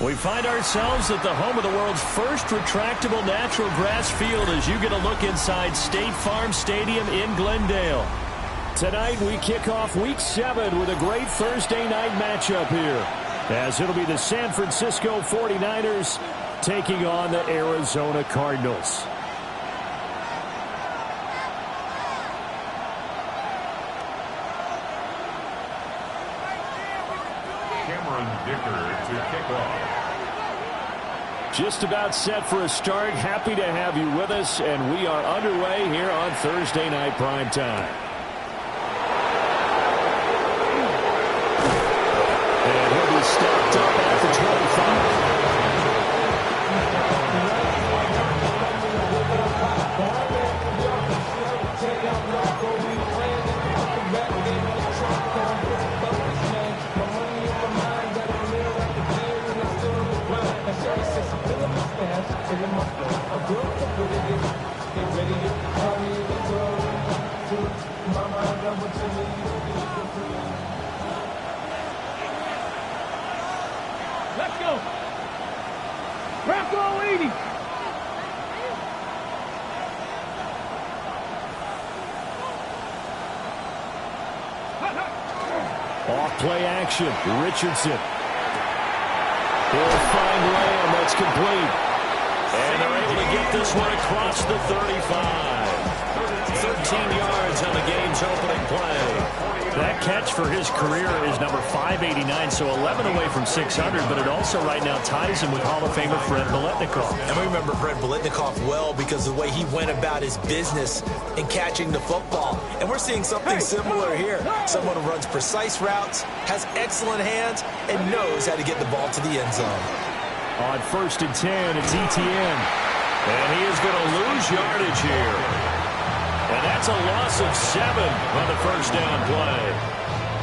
We find ourselves at the home of the world's first retractable natural grass field as you get a look inside State Farm Stadium in Glendale. Tonight we kick off Week 7 with a great Thursday night matchup here, as it'll be the San Francisco 49ers taking on the Arizona Cardinals. To kick off. Just about set for a start. Happy to have you with us, and we are underway here on Thursday Night Prime Time. And he'll be stopped up at the 25. Let's go. Rocco 80. Off play action. Richardson. He'll find Lamb. That's complete. And they're able to get this one across the 35. 13 yards on the game's opening play. That catch for his career is number 589, so 11 away from 600, but it also right now ties him with Hall of Famer Fred Biletnikoff. And we remember Fred Biletnikoff well because of the way he went about his business in catching the football. And we're seeing something similar here. Someone who runs precise routes, has excellent hands, and knows how to get the ball to the end zone. On 1st and 10, it's ETN. And he is going to lose yardage here. And that's a loss of 7 on the first down play.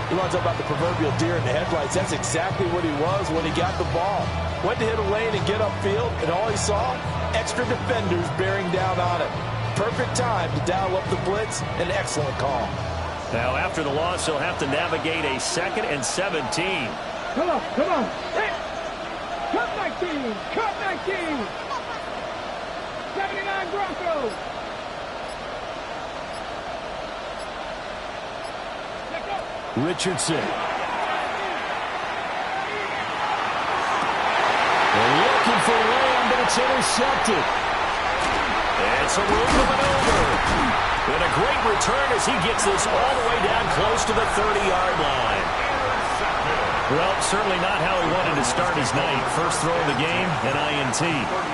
You want to talk about the proverbial deer in the headlights? That's exactly what he was when he got the ball. Went to hit a lane and get upfield, and all he saw, extra defenders bearing down on it. Perfect time to dial up the blitz. An excellent call. Now, after the loss, he'll have to navigate a 2nd and 17. Come on, come on. Hey. Cut 19. Cut 19. 79 Broncos. Richardson. They're looking for Lamb, but it's intercepted. It's a Ruben maneuver. And a great return as he gets this all the way down close to the 30-yard line. Well, certainly not how he wanted to start his night. First throw of the game, an INT.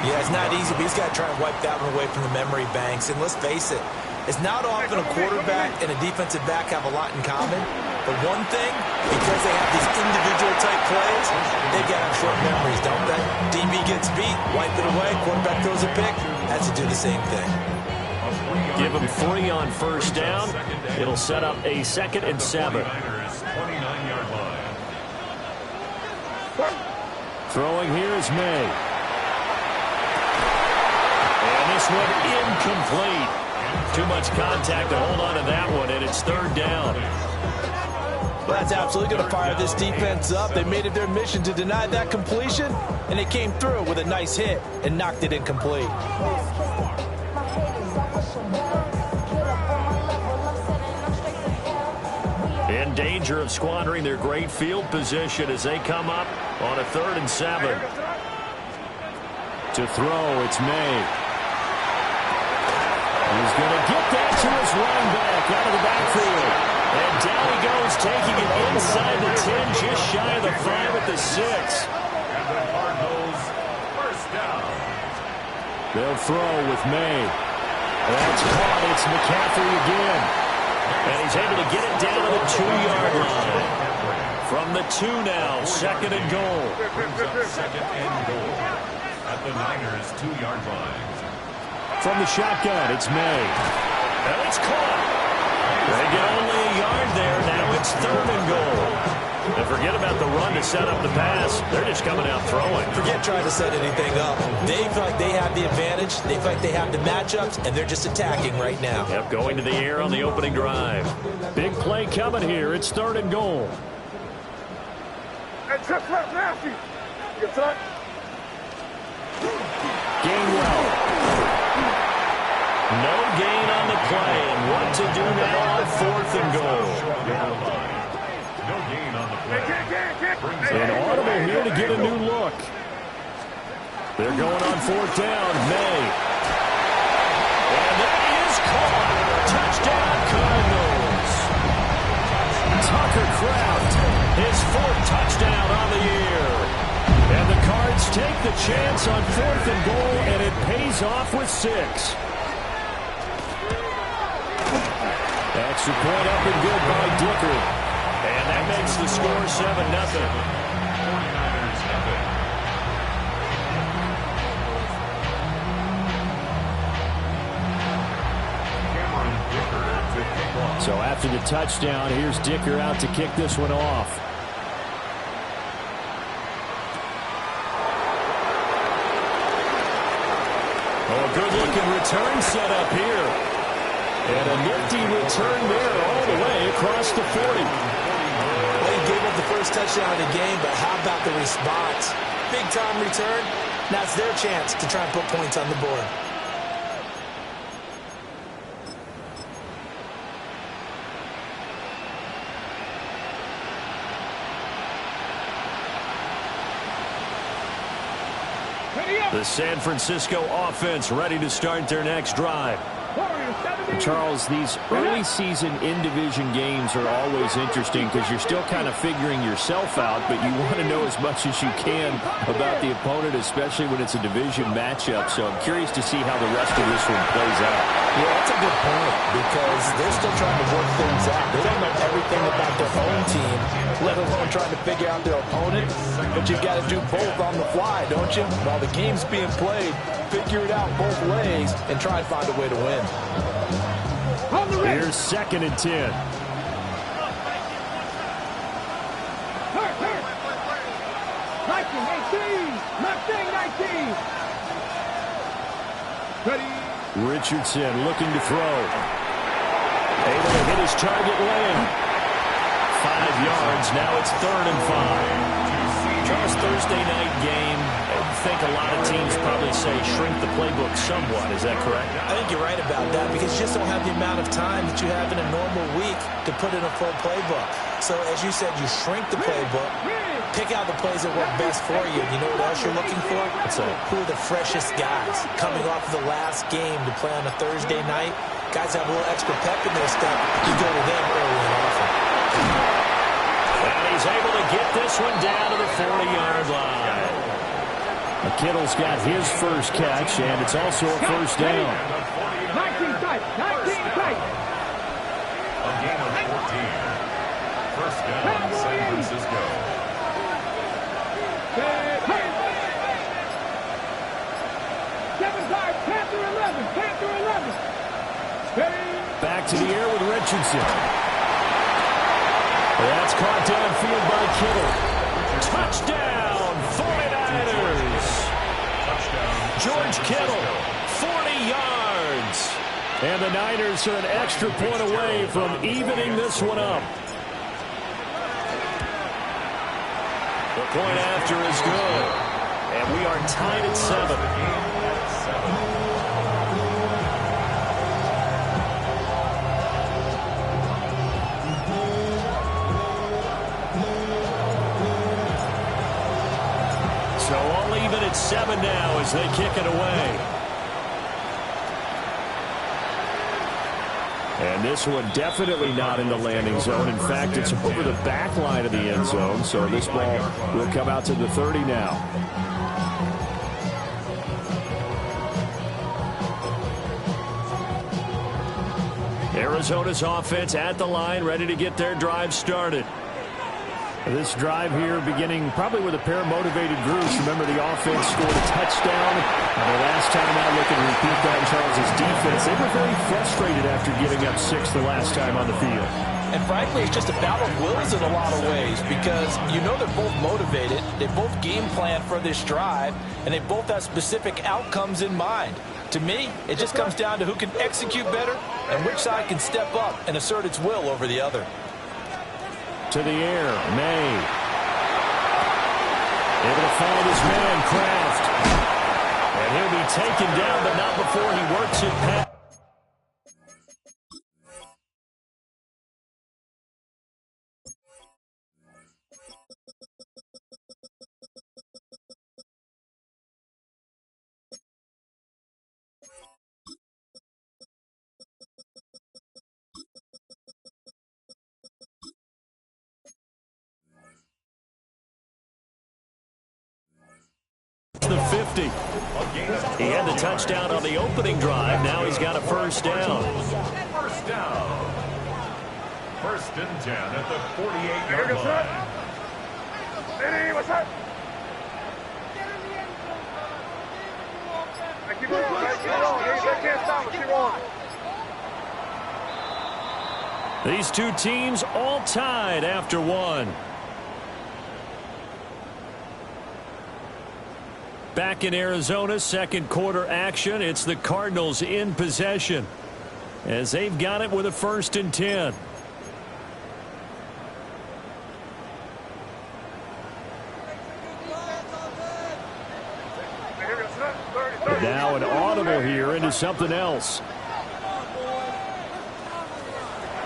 Yeah, it's not easy, but he's got to try and wipe that one away from the memory banks. And let's face it, it's not often a quarterback and a defensive back have a lot in common. But one thing, because they have these individual-type plays, they've got short memories, don't they? DB gets beat, wipe it away, quarterback throws a pick, has to do the same thing. Give him 3 on first down. It'll set up a 2nd and 7. Throwing here is May. And this one incomplete. Too much contact to hold on to that one, and it's 3rd down. Well, that's absolutely going to fire this defense up. They made it their mission to deny that completion, and they came through with a nice hit and knocked it incomplete. In danger of squandering their great field position as they come up on a 3rd and 7. To throw, it's May. He's going to get that to his running back out of the backfield. And down he goes, taking it inside the 10, just shy of the 5 at the 6. And the Cardinals first down. They'll throw with May. That's caught. It's McCaffrey again. And he's able to get it down to the 2-yard line. From the 2 now, 2nd and goal. Second and goal at the Niners' 2-yard line. From the shotgun, it's May. And it's caught. They get only a yard there. Now it's 3rd and goal. And forget about the run to set up the pass. They're just coming out throwing. Forget trying to set anything up. They feel like they have the advantage. They feel like they have the matchups, and they're just attacking right now. Yep, going to the air on the opening drive. Big play coming here. It's 3rd and goal. Hey, check that, Matthew. Gainwell. No gain on the play, and what to do now on 4th and goal. No gain on the play. An audible here to get a new look. They're going on 4th down. May. And that is caught. Touchdown, Cardinals. Tucker Kraft, his 4th touchdown on the year. And the Cards take the chance on 4th and goal, and it pays off with 6. Extra point up and good by Dicker. And that makes the score 7-0. So after the touchdown, here's Dicker out to kick this one off. Oh, a good-looking return set up here. And a nifty return there all the way across the 40. Well, he gave up the first touchdown of the game, but how about the response? Big-time return. Now it's their chance to try and put points on the board. The San Francisco offense ready to start their next drive. Charles, these early season in-division games are always interesting because you're still kind of figuring yourself out, but you want to know as much as you can about the opponent, especially when it's a division matchup. So I'm curious to see how the rest of this one plays out. Yeah, that's a good point because they're still trying to work things out. They don't know everything about their own team, let alone trying to figure out their opponent. But you've got to do both on the fly, don't you? While the game's being played, figure it out both ways and try and find a way to win. Here's 2nd and 10. Richardson looking to throw. Able to hit his target lane. 5 yards. Now it's 3rd and 5. Charles, Thursday night game. I think a lot of teams probably say shrink the playbook somewhat. Is that correct? I think you're right about that because you just don't have the amount of time that you have in a normal week to put in a full playbook. So as you said, you shrink the playbook, pick out the plays that work best for you. You know what else you're looking for? So who are the freshest guys coming off of the last game to play on a Thursday night? Guys have a little extra pep in their step. You go to them early and often. And he's able to get this one down to the 40-yard line. Kittle's got his first catch, and it's also a first down. 19 tight. 19 tight. A gain of 14. First down, San Francisco. 7-5, Panther 11. Panther 11. Back to the air with Richardson. That's caught downfield by Kittle. Touchdown, 49ers. George Kittle, 40 yards. And the Niners are an extra point away from evening this one up. The point after is good. And we are tied at 7. So all even at 7 now as they kick it away. And this one definitely not in the landing zone. In fact, it's over the back line of the end zone. So this ball will come out to the 30 now. Arizona's offense at the line, ready to get their drive started. This drive here beginning probably with a pair of motivated groups. Remember, the offense scored a touchdown. And the last time out, looking to repeat that in Charles's defense, they were very frustrated after giving up 6 the last time on the field. And frankly, it's just a battle of wills in a lot of ways because you know they're both motivated. They both game plan for this drive, and they both have specific outcomes in mind. To me, it just comes down to who can execute better and which side can step up and assert its will over the other. To the air, May. Able to find his man, Kraft. And he'll be taken down, but not before he works it past. The 50. He had the touchdown on the opening drive. Now he's got a first down. First down. First and 10 at the 48-yard line. City, what's up? Keep on, they can't stop us. Keep on. These two teams all tied after one. Back in Arizona, second quarter action. It's the Cardinals in possession as they've got it with a first and 10. Now an audible here into something else.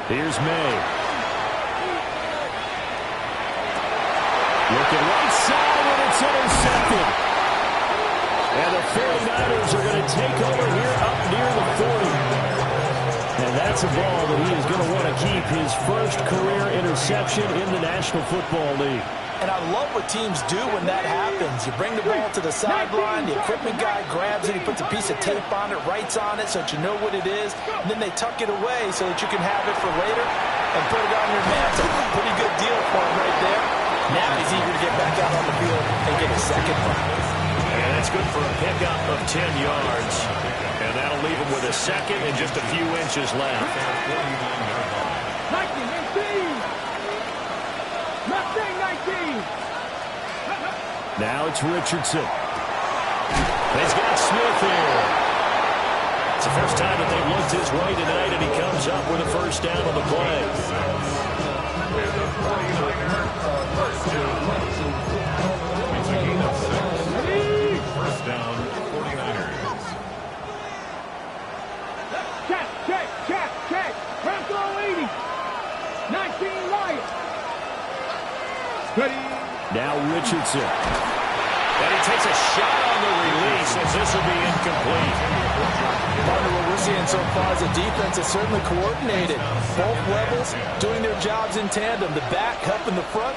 Here's May. Looking right side, and it's intercepted. And the 49ers are going to take over here up near the 40. And that's a ball that he is going to want to keep, his first career interception in the National Football League. And I love what teams do when that happens. You bring the ball to the sideline, the equipment guy grabs it, he puts a piece of tape on it, writes on it so that you know what it is, and then they tuck it away so that you can have it for later and put it on your mantle. Pretty good deal for him right there. Now he's eager to get back out on the field and get a second one. And that's good for a pickup of 10 yards. And that'll leave him with a second and just a few inches left. 19. Mustang 19. Now it's Richardson. He's got Smith here. It's the first time that they've looked his way tonight, and he comes up with a first down on the play. It's a gain of 6. First down, 49ers. Check. Rambo 80. 19 Lions. Ready. Now Richardson. And he takes a shot on the release as this will be incomplete. Partner, what we're seeing so far is a defense that's certainly coordinated. Both levels doing their jobs in tandem. The back helping the front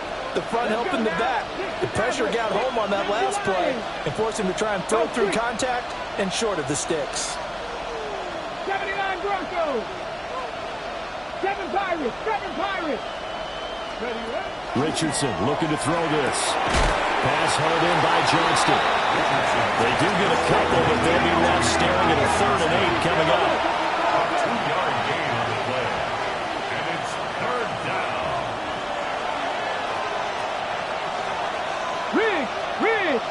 helping the back. The pressure got home on that last play and forced him to try and throw through contact and short of the sticks. 79 Broncos. 7 Pirates. Ready. Richardson looking to throw this. Pass hauled in by Johnston. They do get a couple, but they'll be left staring at a 3rd and 8 coming up. A 2-yard gain on the play. And it's 3rd down. Ridge.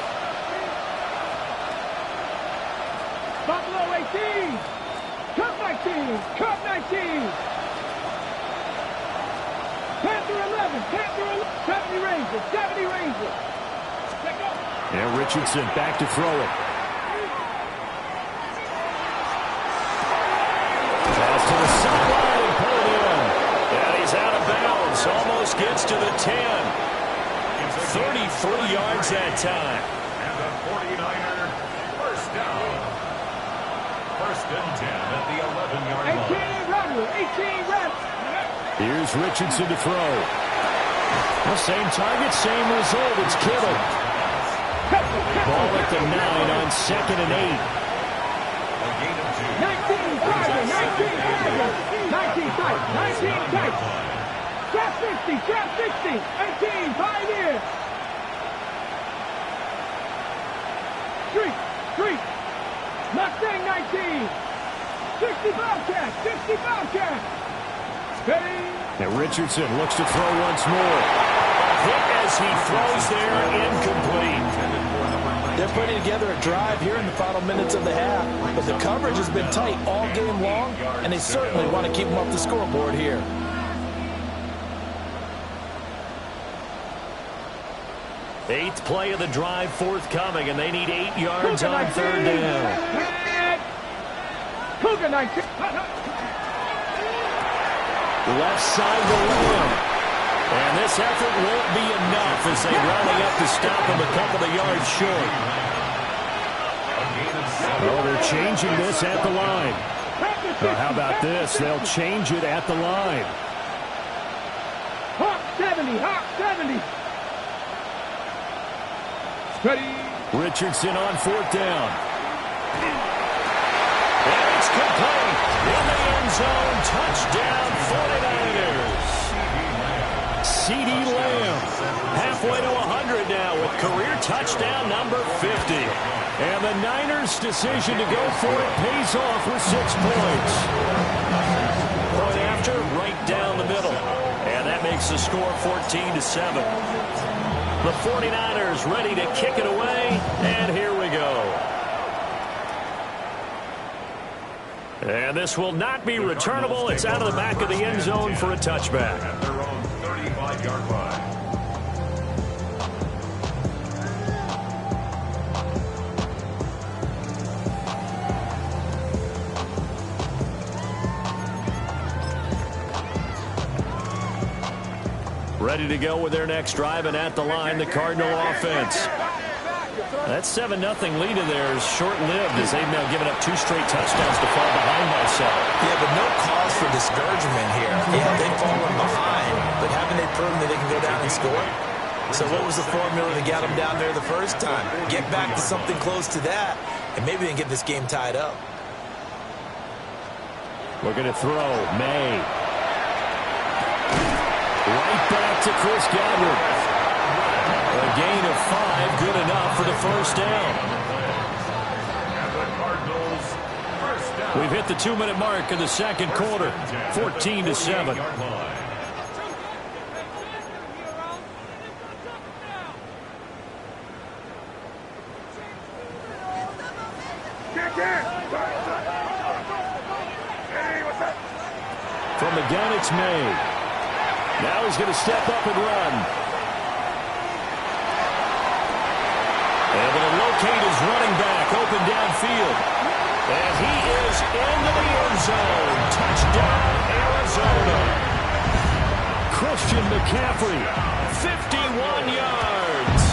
Buffalo 18. Cup 19. Panther 11. 70 Rangers. And Richardson back to throw it. Pass to the sideline and pulled in. And he's out of bounds. Almost gets to the 10. 33 yards that time. And the 49er first down. First and 10 at the 11-yard line. 18 Rebel. Here's Richardson to throw. Well, same target, same result. It's Kittle. Ball at the 9 on 2nd and 8. A gain of 2. 19 tight. Trap 60. 18 Pioneer. Street. Mustang 19. 60 Bobcat. Ready. And Richardson looks to throw once more. Hit as he throws there, incomplete. They're putting together a drive here in the final minutes of the half, but the coverage has been tight all game long, and they certainly want to keep them off the scoreboard here. Eighth play of the drive forthcoming, and they need 8 yards on 3rd down. Cougar 19. Left side to Lamb. And this effort won't be enough as they rally up to stop him a couple of yards short. Oh, they're changing this at the line. How about this? They'll change it at the line. Hawk 70, Hawk 70. Ready. Richardson on 4th down. And it's complete. In the end zone, touchdown 49ers. C.D. Lamb halfway to 100 now with career touchdown number 50. And the Niners' decision to go for it pays off with 6 points. Point after, right down the middle. And that makes the score 14-7. The 49ers ready to kick it away, and here we go. And this will not be returnable. It's out of the back of the end zone for a touchback. At their own 35-yard line. Ready to go with their next drive, and at the line, the Cardinal offense. That 7-0 lead of theirs short-lived as they've now given up 2 straight touchdowns to fall behind by 7. Yeah, but no cause for discouragement here. Yeah, they've fallen behind, but haven't they proven that they can go down and score? So what was the formula that got them down there the first time? Get back to something close to that, and maybe they can get this game tied up. Looking to throw. May. Right back to Chris Godwin. A gain of 5, good enough for the first down. We've hit the 2-minute mark in the second quarter. 14-7. From the gun, it's May. Now he's going to step up and run. Able to locate his running back open downfield. And he is into the end zone. Touchdown, Arizona. Christian McCaffrey, 51 yards.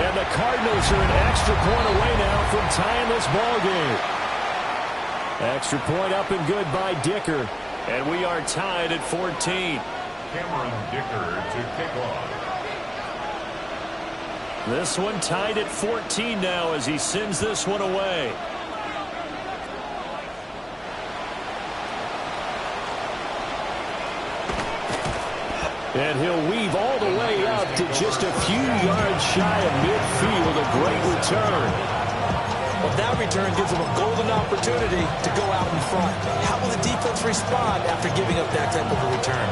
And the Cardinals are an extra point away now from tying this ball game. Extra point up and good by Dicker. And we are tied at 14. Cameron Dicker to kick off. This one tied at 14 now as he sends this one away. And he'll weave all the way up to just a few yards shy of midfield. A great return. Well, that return gives them a golden opportunity to go out in front. How will the defense respond after giving up that type of a return?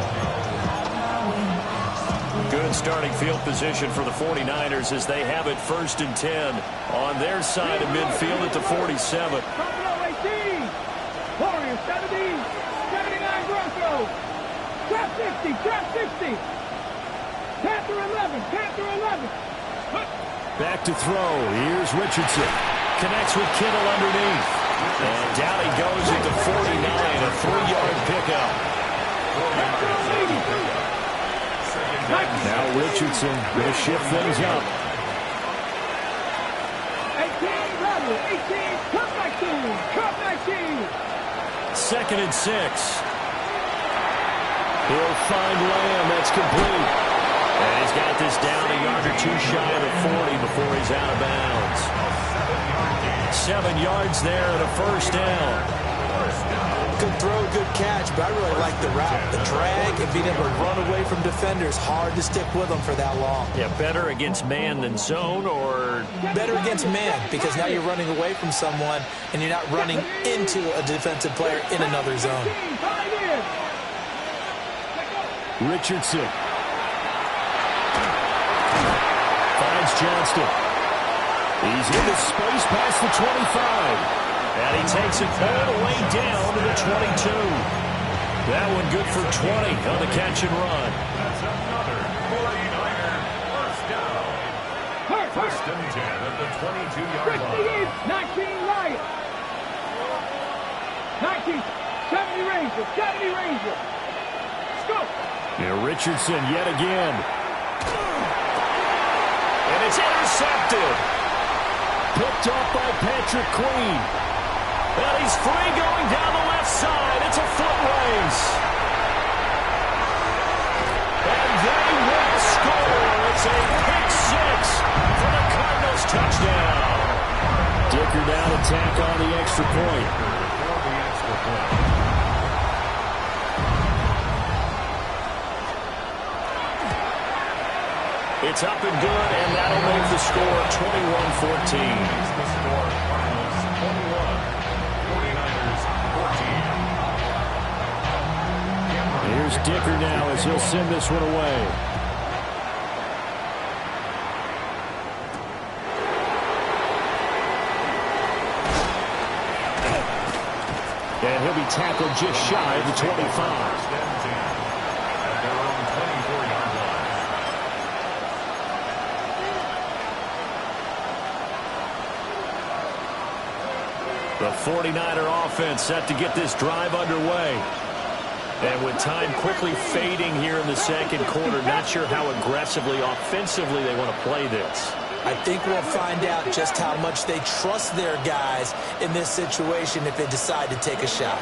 Good starting field position for the 49ers as they have it 1st and 10 on their side of midfield at the 47. Warriors 70, 79 Broncos. Trap 60, trap 60. Panther 11, Panther 11. Back to throw. Here's Richardson. Connects with Kittle underneath. And down he goes at the 49, a 3-yard pickup. Now Richardson going to shift things up. 18, Rebel, 18, cut 19, cut 19. 2nd and 6. He'll find Lamb. That's complete. And he's got this down a yard or 2 shy of the 40 before he's out of bounds. 7 yards there and a first down. Good throw, good catch, but I really like the route. The drag and being able to run away from defenders. Hard to stick with them for that long. Yeah, better against man than zone, or better against man, because now you're running away from someone and you're not running into a defensive player in another zone. Richardson finds Johnston. He's into space past the 25. And he takes it all the way down to the 22. That one good for 20 on the catch and run. That's another 49er first down. First and 10 at the 22-yard line. 19 Lions. 19, 70 Rangers, 70 Rangers. Scoop. Now Richardson yet again. And it's intercepted. Picked up by Patrick Queen. And he's free going down the left side. It's a foot race. And they will score. It's a pick six for the Cardinals touchdown. Dicker down to tack on the extra point. It's up and good, and that'll make the score 21-14. The score, Cardinals 21, 49ers 14. Here's Dicker now as he'll send this one away. And he'll be tackled just shy of the 25. First and 10 at their own 24-yard line. The 49er offense set to get this drive underway. And with time quickly fading here in the second quarter, not sure how aggressively, offensively they want to play this. I think we'll find out just how much they trust their guys in this situation if they decide to take a shot.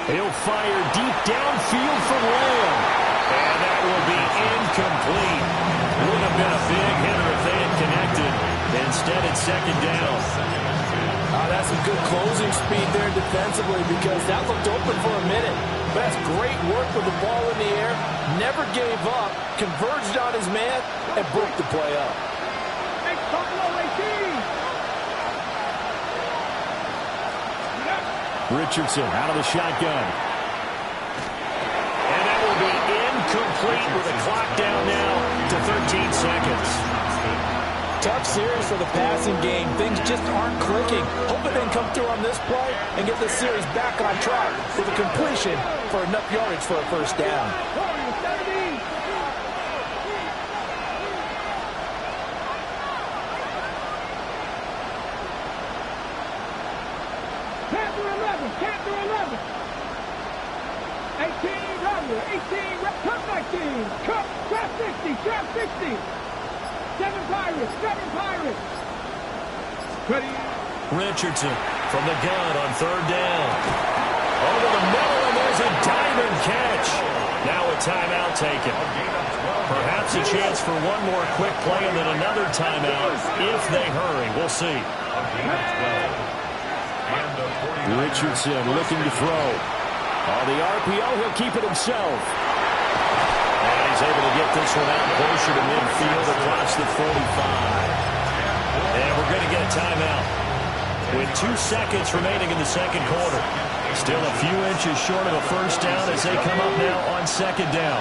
He'll fire deep downfield from Lamb. And that will be incomplete. Would have been a big hitter if they had connected. Instead, it's second down. That's some good closing speed there defensively because that looked open for a minute. But that's great work with the ball in the air. Never gave up, converged on his man, and broke the play up. Richardson out of the shotgun. And that will be incomplete with the clock down now to 13 seconds. Tough series for the passing game. Things just aren't clicking. Hoping they can come through on this play and get this series back on track with a completion for enough yardage for a first down. Panther 11. 18 Runner, 18 Cup 19. Cup, trap 60, trap 60. 7 Pirates, 7 Pirates. Ready. Richardson from the gun on third down. Over the middle, and there's a diamond catch. Now a timeout taken. Perhaps a chance for one more quick play and then another timeout if they hurry. We'll see. Richardson looking to throw. On the RPO, he'll keep it himself. And he's able to get this one out closer to midfield across the 45. And we're going to get a timeout with 2 seconds remaining in the second quarter. Still a few inches short of a first down as they come up now on second down.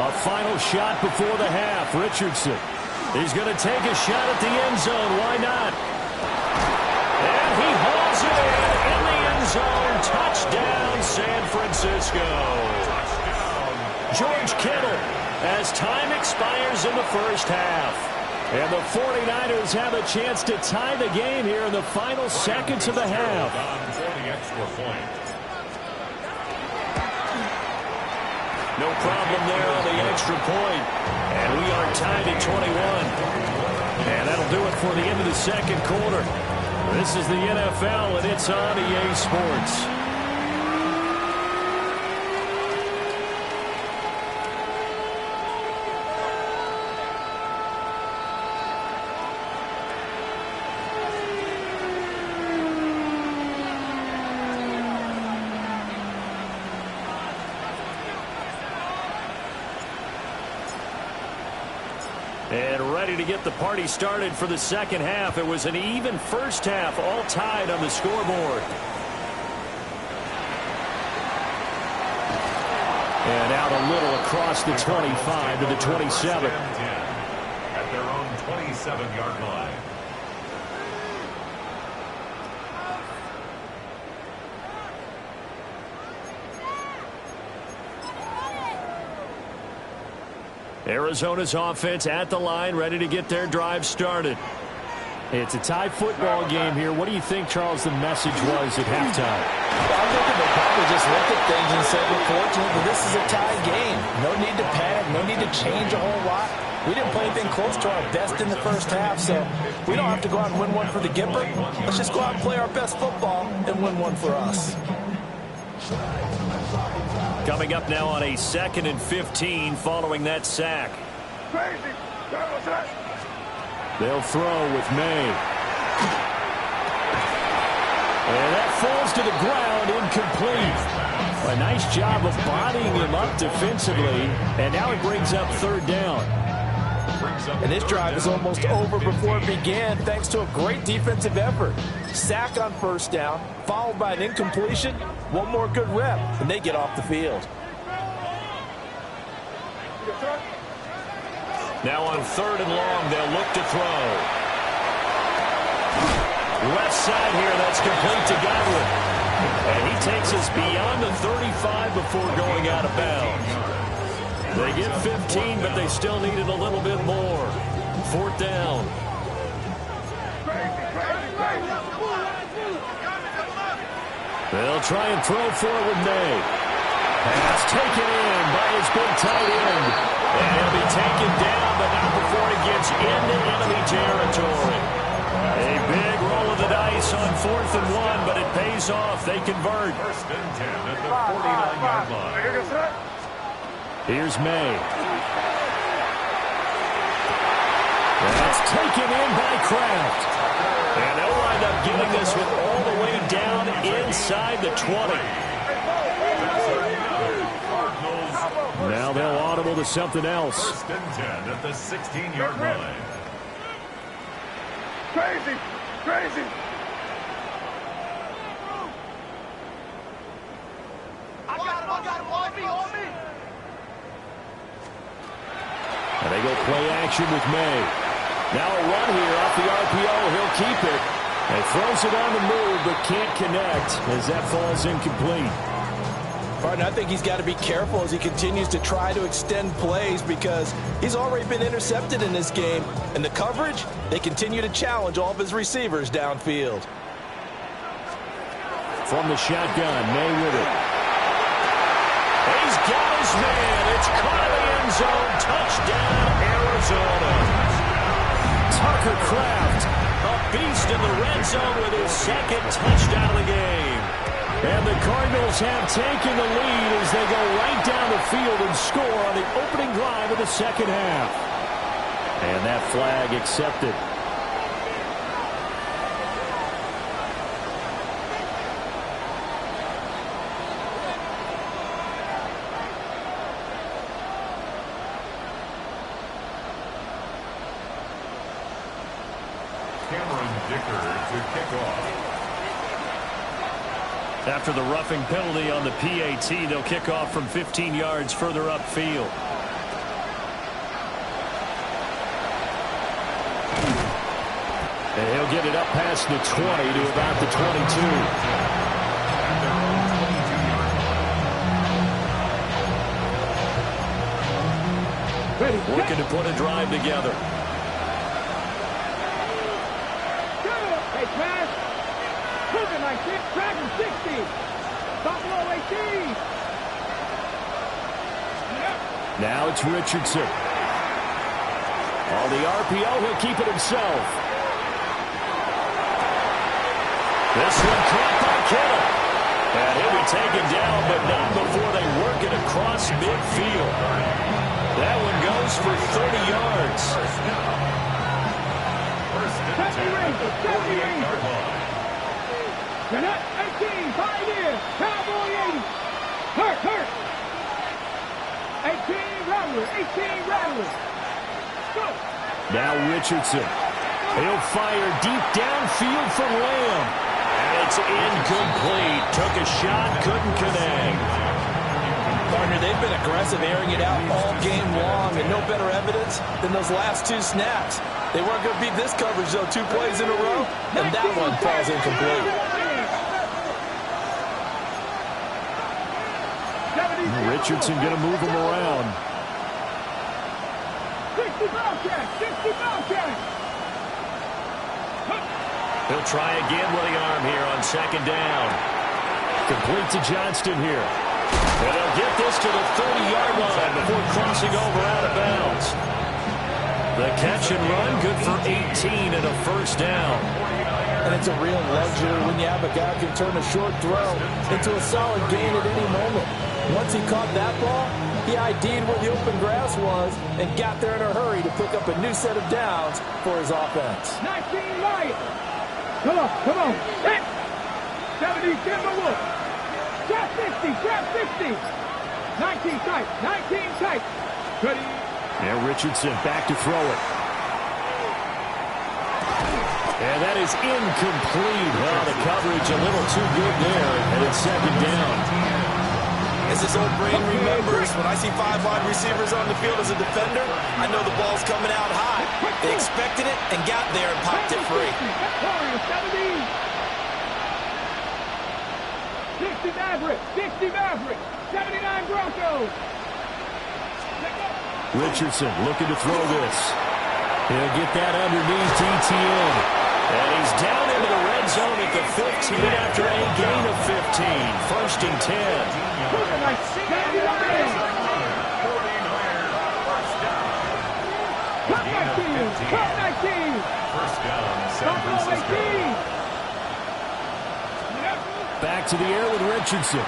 A final shot before the half. Richardson. He's going to take a shot at the end zone. Why not? And he hauls it in the end zone. Touchdown, San Francisco. George Kittle as time expires in the first half. And the 49ers have a chance to tie the game here in the final seconds of the half. No problem there on the extra point. And we are tied at 21. And that'll do it for the end of the second quarter. This is the NFL, and it's on EA Sports. And ready to get the party started for the second half. It was an even first half, all tied on the scoreboard. And out a little across the 25 to the 27. At their own 27-yard line. Arizona's offense at the line, ready to get their drive started. It's a tie football game here. What do you think, Charles, the message was at halftime? I think they probably just looked at things and said, we're fortunate that this is a tie game. No need to panic, no need to change a whole lot. We didn't play anything close to our best in the first half, so we don't have to go out and win one for the Gipper. Let's just go out and play our best football and win one for us. Coming up now on a 2nd and 15 following that sack. They'll throw with May. And that falls to the ground, incomplete. A nice job of bodying him up defensively, and now it brings up 3rd down. And this drive is almost over before it began, thanks to a great defensive effort. Sack on 1st down, followed by an incompletion. One more good rep, and they get off the field. Now on 3rd and long, they'll look to throw. Left side here, that's complete to Godwin. And he takes us beyond the 35 before going out of bounds. They get 15, but they still needed a little bit more. 4th down. They'll try and throw for it with May. Pass taken in by his big tight end. And he'll be taken down, but not before he gets into enemy territory. A big roll of the dice on 4th and 1, but it pays off. They convert. 1st and 10 at the 49-yard line. Here's May. That's taken in by Kraft. And they'll wind up getting this one all the way down inside the 20. Now they'll audible to something else. 1st and 10 at the 16-yard line. Crazy! Crazy! I got him, on me! And they go play action with May. Now a run here off the RPO. He'll keep it. And throws it on the move, but can't connect as that falls incomplete. Partner, I think he's got to be careful as he continues to try to extend plays because he's already been intercepted in this game. And the coverage, they continue to challenge all of his receivers downfield. From the shotgun, May with it. He's got his man. It's caught in the end zone. Touchdown, Arizona. Tucker Kraft, a beast in the red zone with his 2nd touchdown of the game. And the Cardinals have taken the lead as they go right down the field and score on the opening drive of the 2nd half. And that flag accepted. After the roughing penalty on the PAT, they'll kick off from 15 yards further upfield. And he'll get it up past the 20 to about the 22. Looking to put a drive together. Hey, pass! Moving like this, driving 60! Buffalo 18! Now it's Richardson. On the RPO, he'll keep it himself. This one caught by Kittle. And he'll be taken down, but not before they work it across midfield. That one goes for 30 yards. First and 10 at the 48-yard line. Gannett, 18, pioneer, Cowboy 80. Hurt. 18, Rattler, 18, Rattler. Go. Now Richardson. He'll fire deep downfield for Lamb. And it's incomplete. Took a shot, couldn't connect. Partner, they've been aggressive, airing it out all game long, and no better evidence than those last 2 snaps. They weren't going to beat this coverage, though, 2 plays in a row, and that one falls incomplete. Richardson going to move him around. 60 ball check. 60 ball check. He'll try again with the arm here on second down. Complete to Johnston here. And he'll get this to the 30-yard line before crossing over out of bounds. The catch and run, good for 18 and a first down. And it's a real luxury when you have a guy who can turn a short throw into a solid gain at any moment. Once he caught that ball, he ID'd where the open grass was and got there in a hurry to pick up a new set of downs for his offense. 19 right. Come on, come on. 70 Timberwolf. Drop 60, drop 60. 19 tight, 19 tight. Ready. Now Richardson back to throw it. And that is incomplete. Well, the coverage a little too good there, and it's second down. As his old brain remembers, when I see 5 wide receivers on the field as a defender, I know the ball's coming out high. They expected it and got there and popped it free. 60 Maverick, 60 Maverick, 79 Broncos. Richardson looking to throw this. He'll get that underneath ETN. And he's down into the red zone at the 15 after a gain of 15. First and 10. First down, San Francisco. Back to the air with Richardson.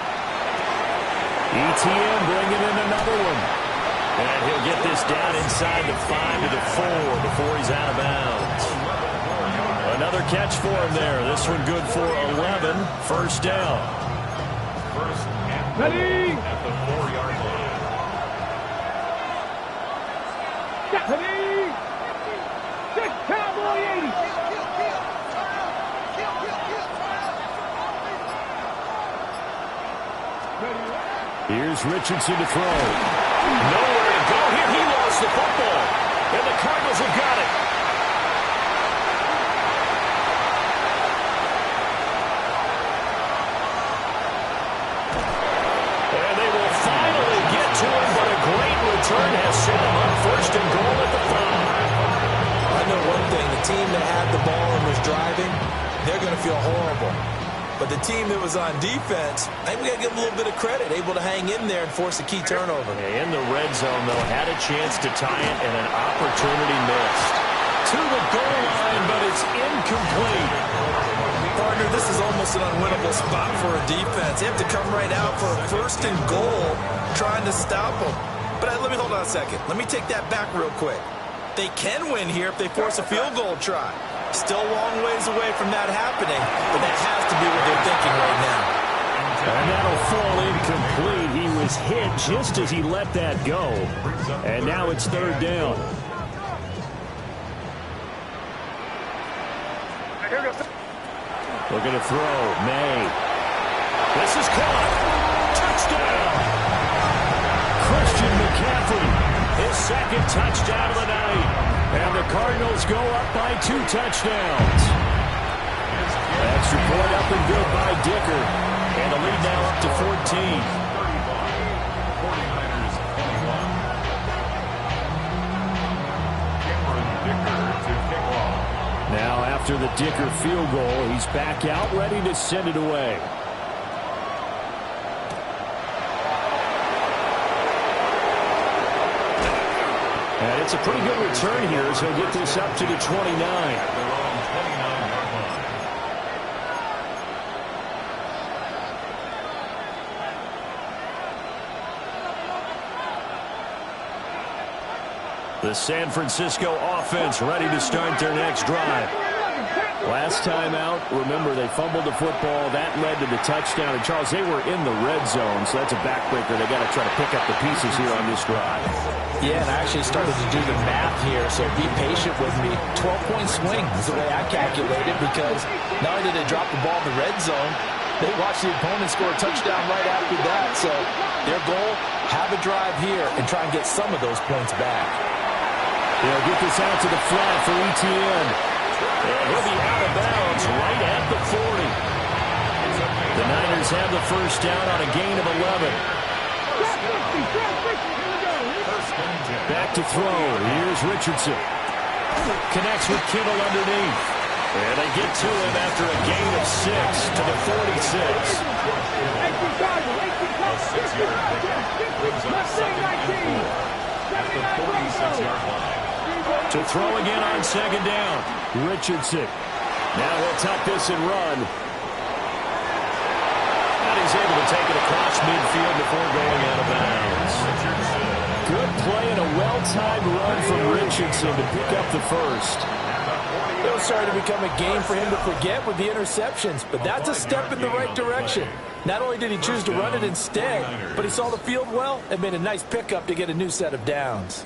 ETN bringing in another one. And he'll get this down inside the 5 to the 4 before he's out of bounds. Another catch for him there. This one good for 11. First down. First and Ready. at the 4-yard line. Ready. 6 Cowboy 80. Here's Richardson to throw. Nowhere to go here. He lost the football. And the Cardinals have got it. And they will finally get to him, but a great return has set him up first and goal at the 5. I know one thing. The team that had the ball and was driving, they're going to feel horrible. But the team that was on defense, I think we got to give them a little bit of credit, able to hang in there and force a key turnover. In the red zone, though, had a chance to tie it and an opportunity missed. To the goal line, but it's incomplete. Partner, this is almost an unwinnable spot for a defense. They have to come right out for a first and goal trying to stop them. But let me hold on a second. Let me take that back real quick. They can win here if they force a field goal try. Still a long ways away from that happening, but that has to be what they're thinking right now. And that'll fall incomplete. He was hit just as he let that go. And now it's third down. Looking to throw. May. This is caught. Touchdown. Christian McCaffrey. His second touchdown of the night. And the Cardinals go up by 2 touchdowns. Extra point up and good by Dicker. And the lead now up to 14. 49ers 21. Cameron Dicker to kick off. Now after the Dicker field goal, he's back out ready to send it away. And it's a pretty good return here as he'll get this up to the 29. Their own 29-yard line. The San Francisco offense ready to start their next drive. Last time out, remember, they fumbled the football. That led to the touchdown. And, Charles, they were in the red zone, so that's a backbreaker. They got to try to pick up the pieces here on this drive. Yeah, and I actually started to do the math here, so be patient with me. 12-point swing is the way I calculate it, because not only did they drop the ball in the red zone, they watched the opponent score a touchdown right after that. So their goal, have a drive here and try and get some of those points back. They'll get this out to the flat for ETN. And he'll be out of bounds right at the 40. The Niners have the first down on a gain of 11. Drop 60, drop 60. Here we go. First and 10. Back to throw. Here's Richardson. Connects with Kittle underneath. And they get to him after a gain of 6 to the 46. A 6-yard pickup brings up second and 4 at the 46-yard line. To throw again on second down. Richardson. Now he'll tuck this and run. And he's able to take it across midfield before going out of bounds. Good play and a well-timed run from Richardson to pick up the first. It was starting to become a game for him to forget with the interceptions, but that's a step in the right direction. Not only did he choose to run it instead, but he saw the field well and made a nice pickup to get a new set of downs.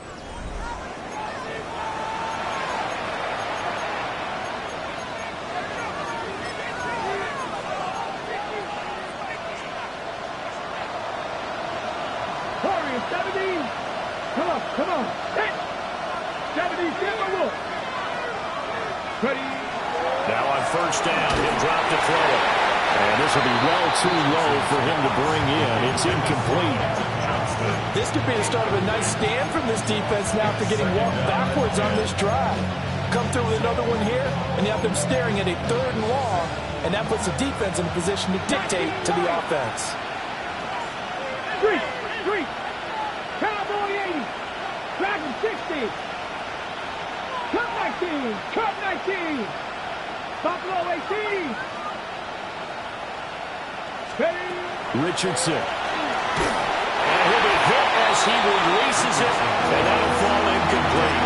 Come on. Hit. 70, Timberwolf. Ready. Now on first down, he'll drop to throw it. And this will be well too low for him to bring in. It's incomplete. This could be the start of a nice stand from this defense now after getting walked backwards on this drive. Come through with another one here, and you have them staring at a 3rd and long, and that puts the defense in a position to dictate to the offense. Street. Cowboy 80. Dragon 60. Cup 19. Buffalo 18. Ready. Richardson. And he'll be hit as he releases it, and that'll fall incomplete.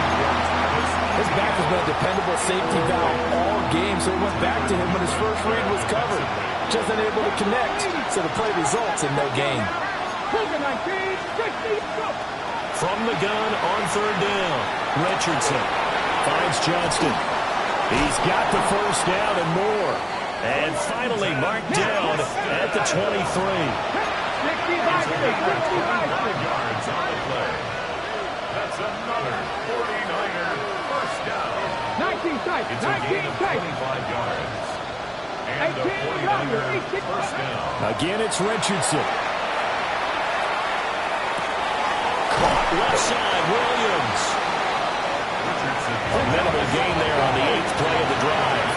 His back has been a dependable safety valve all game, so it went back to him when his first read was covered. Just unable to connect, so the play results in no gain. From the gun on 3rd down, Richardson finds Johnston. He's got the first down and more. And finally marked down at the 23. 65 yards on the play. That's another 49er first down. 19 tight. It's a gain of 25 yards. And a 49er first down. Again, it's Richardson. Caught left side, Williams. A minimal gain there on the 8th play of the drive.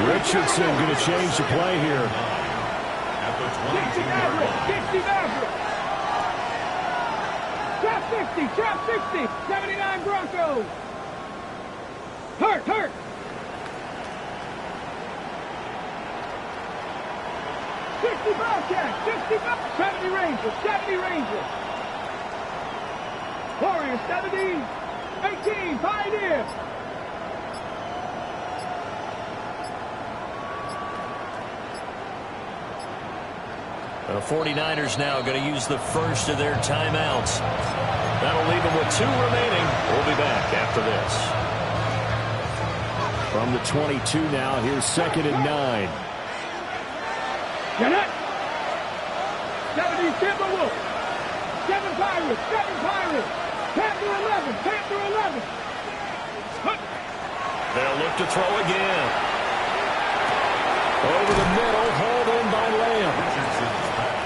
Richardson going to change the play here. At the 22-yard line. 60 Maverick. Trap 60. 79 Broncos. Hurt. 60 Bobcats. 70 Rangers. Warriors 70. 18 Pioneers. The 49ers now going to use the first of their timeouts. That'll leave them with 2 remaining. We'll be back after this. From the 22 now, here's 2nd and 9. Get it. 70 Timberwolves. 7 Pirates. 10 through 11. They'll look to throw again. Over the middle, hauled in by Lamb.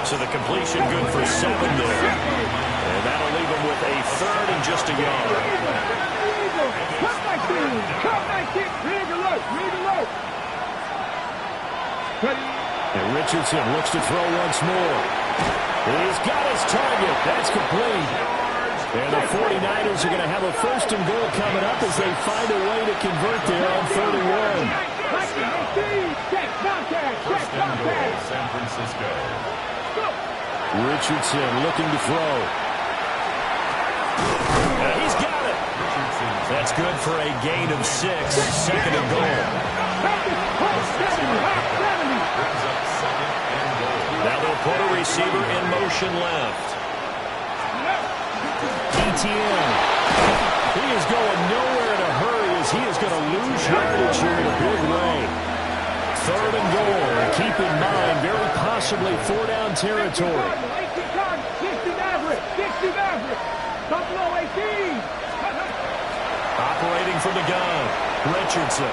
So the completion good for 7 there. And that'll leave him with a 3rd and just a yard. Cup 19. Read alert. And Richardson looks to throw once more. He's got his target. That's complete. And the 49ers are going to have a 1st and goal coming up as they find a way to convert there on 3rd and 1. First and goal, San Francisco. Richardson looking to throw. He's got it. That's good for a gain of 6. 2nd and goal. Now they'll put a receiver in motion left. ETN. He is going nowhere in a hurry as he is going to lose yardage here in a big way. 3rd and goal. Keep in mind, very possibly 4-down territory. 60 Maverick. Buffalo 18. Operating from the gun, Richardson.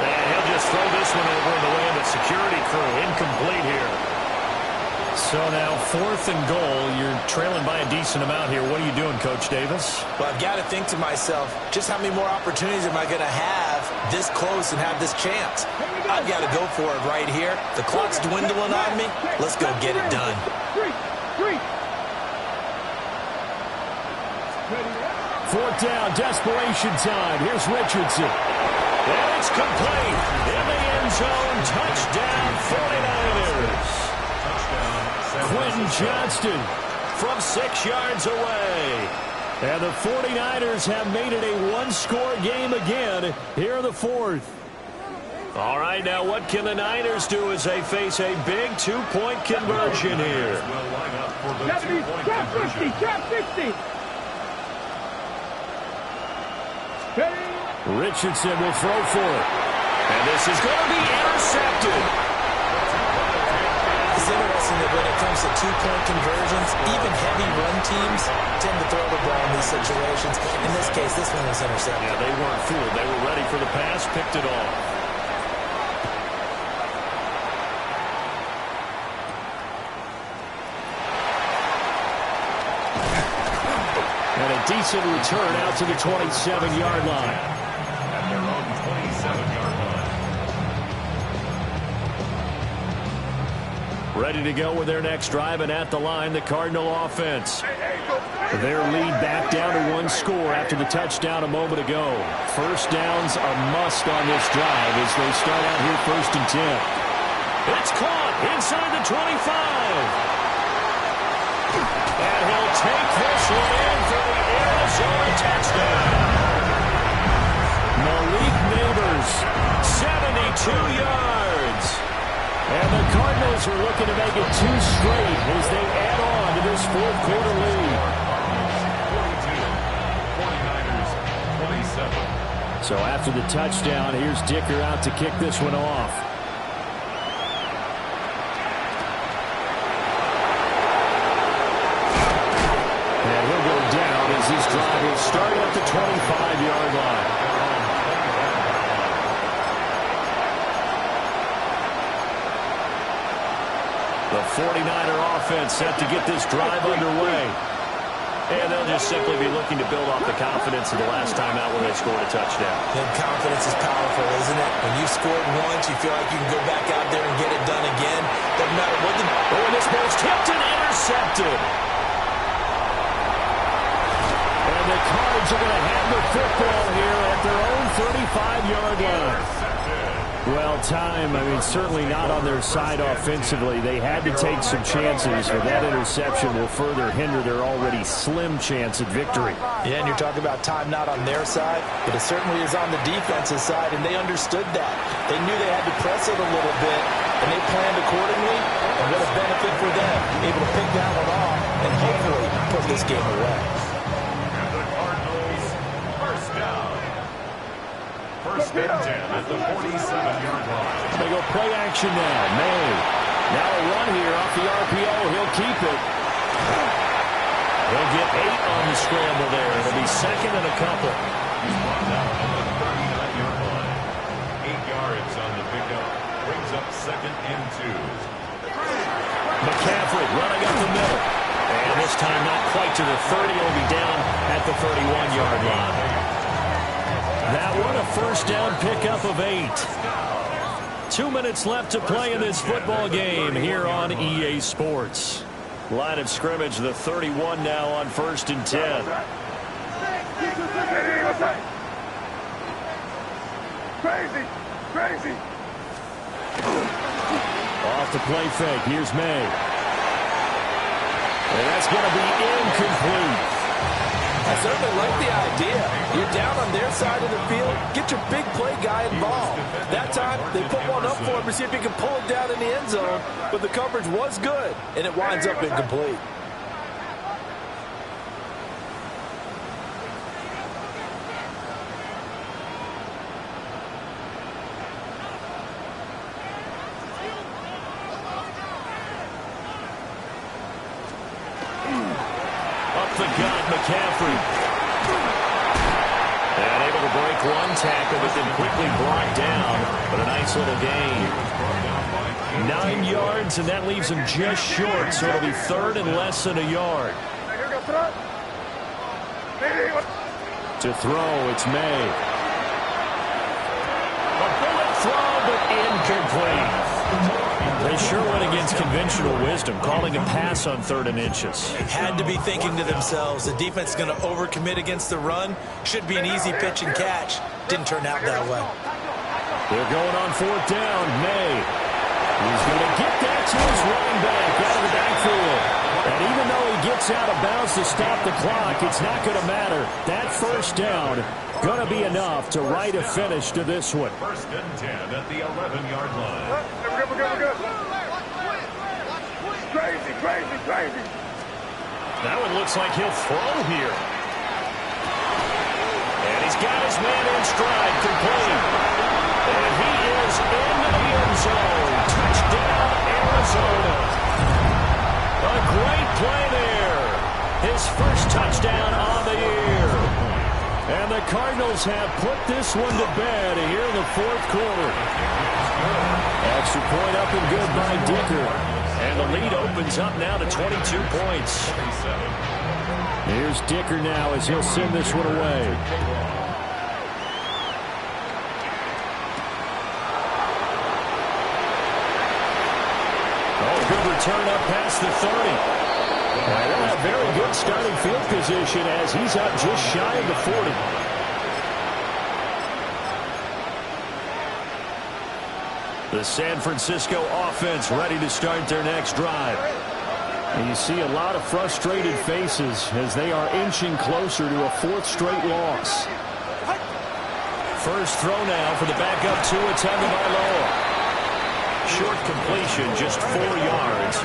And he'll just throw this one over in the way of the security crew. Incomplete here. So now 4th and goal. You're trailing by a decent amount here. What are you doing, Coach Davis? Well, I've got to think to myself, just how many more opportunities am I going to have this close and have this chance? I've got to go for it right here. The clock's dwindling on me. Let's go get it done. 4th down, desperation time. Here's Richardson. And it's complete. In the end zone, touchdown 49ers. Quentin Johnston from 6 yards away. And the 49ers have made it a one-score game again here in the 4th. All right, now what can the Niners do as they face a big two-point conversion here? 70, trap 50, trap 50. Richardson will throw for it. And this is going to be intercepted. It's interesting that when it comes to two-point conversions, even heavy run teams tend to throw the ball in these situations. In this case, this one was intercepted. Yeah, they weren't fooled. They were ready for the pass, picked it off. And a decent return out to the 27-yard line. At their own 27-yard line. Ready to go with their next drive, and at the line, the Cardinal offense. Their lead back down to one score after the touchdown a moment ago. First down's a must on this drive as they start out here 1st and 10. It's caught inside the 25. And he'll take this one in for the Arizona touchdown. Malik Neighbors, 72 yards. And the Cardinals are looking to make it 2 straight as they add on to this 4th quarter lead. 42, 49ers, 27. So after the touchdown, here's Dicker out to kick this one off. And he'll go down as his drive will start at the 25-yard line. The 49er offense set to get this drive underway. And they'll just simply be looking to build off the confidence of the last time out when they scored a touchdown. And confidence is powerful, isn't it? When you've scored once, you feel like you can go back out there and get it done again. Doesn't matter what the... Oh, and this ball's tipped and intercepted. And the Cards are going to have the football here at their own 35-yard line. Well, time, certainly not on their side offensively. They had to take some chances, but that interception will further hinder their already slim chance at victory. Yeah, and you're talking about time not on their side, but it certainly is on the defensive side, and they understood that. They knew they had to press it a little bit, and they planned accordingly, and what a benefit for them, able to pick that one off and hopefully put this game away. And the Cardinals, first down. First and 10 at the 47-yard line. They go play action now. May. Now a run here off the RPO. He'll keep it. He'll get 8 on the scramble there. It'll be 2nd and a couple. He's brought down at the 39-yard line. 8 yards on the pickup. Brings up 2nd and 2. McCaffrey running up the middle. And this time not quite to the 30. He'll be down at the 31-yard line. That one a first down pickup of 8. 2 minutes left to play in this football game here on EA Sports. Line of scrimmage, the 31 now on 1st and 10. Crazy. Off the play fake. Here's May. And that's going to be incomplete. I certainly like the idea. You're down on their side of the field. Get your big play guy involved. That time, they put one up for him to see if he can pull it down in the end zone. But the coverage was good, and it winds up incomplete. Up the gut, McCaffrey. And able to break one tackle, but then quickly brought down. But a nice little gain. 9 yards, and that leaves him just short. So it'll be third and less than a yard. To throw, it's May. A bullet throw, but incomplete. They sure went against conventional wisdom, calling a pass on 3rd and inches. Had to be thinking to themselves, the defense is going to overcommit against the run. Should be an easy pitch and catch. Didn't turn out that way. They're going on 4th down. May. He's going to get that to his running back out of the backfield. And even though he gets out of bounds to stop the clock, it's not going to matter. That 1st down going to be enough to write a finish to this one. 1st and 10 at the 11-yard line. We're good. Crazy. That one looks like he'll throw here. And he's got his man in stride, complete. And he is into the end zone. Touchdown, Arizona. A great play there. His first touchdown on the year. And the Cardinals have put this one to bed here in the 4th quarter. Extra point up and good by Dicker. And the lead opens up now to 22 points. Here's Dicker now as he'll send this one away. Oh, good return up past the 30. They'll have very good starting field position as he's up just shy of the 40. The San Francisco offense ready to start their next drive. And you see a lot of frustrated faces as they are inching closer to a 4th straight loss. First throw now for the backup Tua Tagovailoa. Short completion, just 4 yards.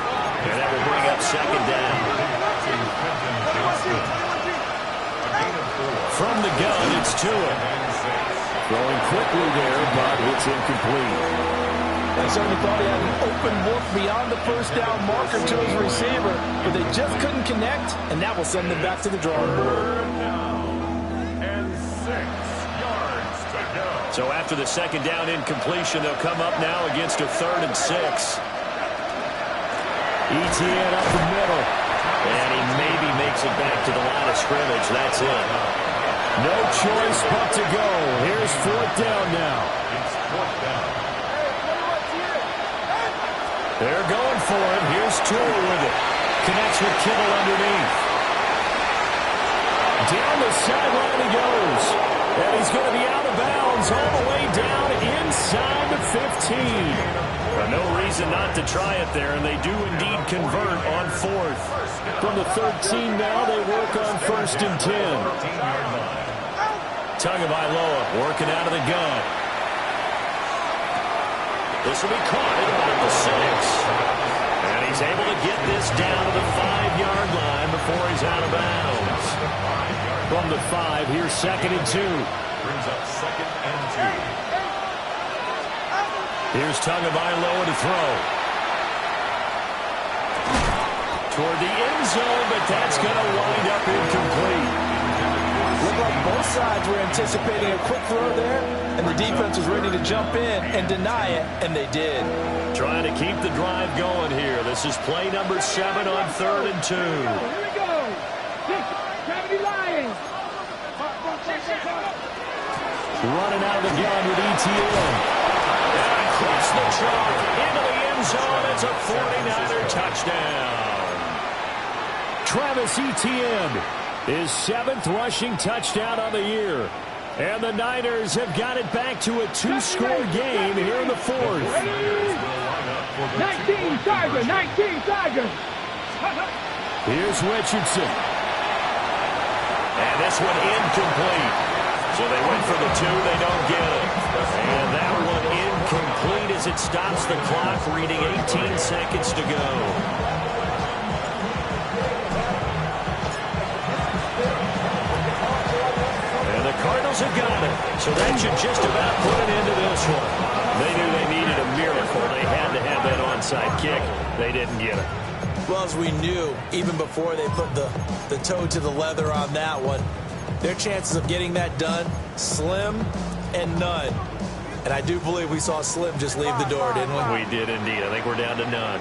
And that will bring up 2nd down. From the gun, it's Tua. Throwing quickly there, but it's incomplete. I certainly thought he had an open look beyond the 1st down marker to his receiver, but they just couldn't connect, and that will send them back to the drawing board. And 6 yards to go. So after the 2nd down incompletion, they'll come up now against a 3rd and 6. ETN up the middle. And he maybe makes it back to the line of scrimmage. That's it. No choice but to go. Here's 4th down now. It's 4th down. They're going for it. Here's Tua with it. Connects with Kittle underneath. Down the sideline he goes. And he's going to be out of bounds all the way down inside the 15. No reason not to try it there, and they do indeed convert on 4th. From the 13 now, they work on 1st and 10. Tagovailoa working out of the gun. This will be caught at about the 6. And he's able to get this down to the 5-yard line before he's out of bounds. From the 5, here's 2nd and 2. Brings up 2nd and 2. Here's Tagovailoa to throw. Toward the end zone, but that's going to wind up incomplete. Looked like both sides were anticipating a quick throw there, and the defense was ready to jump in and deny it, and they did. Trying to keep the drive going here. This is play number 7 on 3rd and 2. Here we go. 70 Lions. Running out of the gun with ETN. And across the chalk into the end zone. It's a 49er touchdown. Travis Etienne, his 7th rushing touchdown of the year. And the Niners have got it back to a 2-score game here in the 4th. 19 Tigers. Here's Richardson. And this one incomplete. So they went for the 2, they don't get it. And that one incomplete as it stops the clock, reading 18 seconds to go. And the Cardinals have got it. So that should just about put an end to this one. They knew they needed a miracle. They had to have that onside kick. They didn't get it. Well, as we knew, even before they put the toe to the leather on that one, their chances of getting that done, slim and none. And I do believe we saw Slim just leave the door, didn't we? We did indeed. I think we're down to none.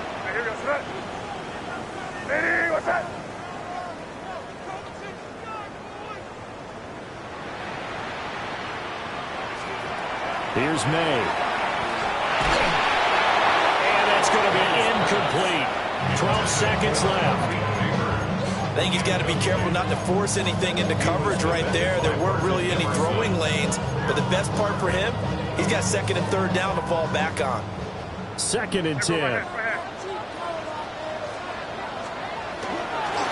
Here's May. And that's going to be incomplete. 12 seconds left. I think he's got to be careful not to force anything into coverage right there. There weren't really any throwing lanes. But the best part for him, he's got second and third down to fall back on. 2nd and 10.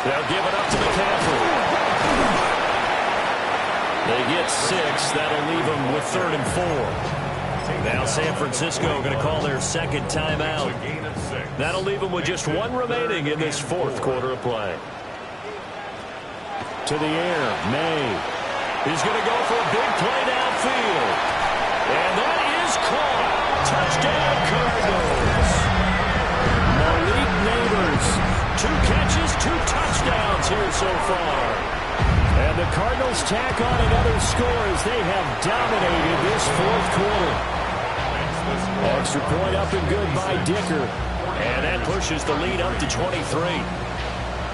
They'll give it up to McCaffrey. They get 6. That'll leave them with 3rd and 4. Now San Francisco going to call their second timeout. That'll leave them with just 1 remaining in this 4th quarter of play. To the air, May. He's going to go for a big play downfield. And that is caught. Touchdown, Cardinals. Malik Neighbors. 2 catches, 2 touchdowns here so far. And the Cardinals tack on another score as they have dominated this 4th quarter. Extra point up and good by Dicker. And that pushes the lead up to 23.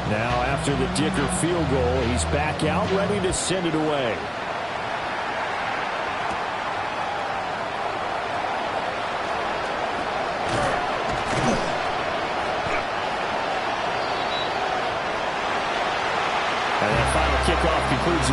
Now after the Dicker field goal, he's back out ready to send it away. And that final kickoff concludes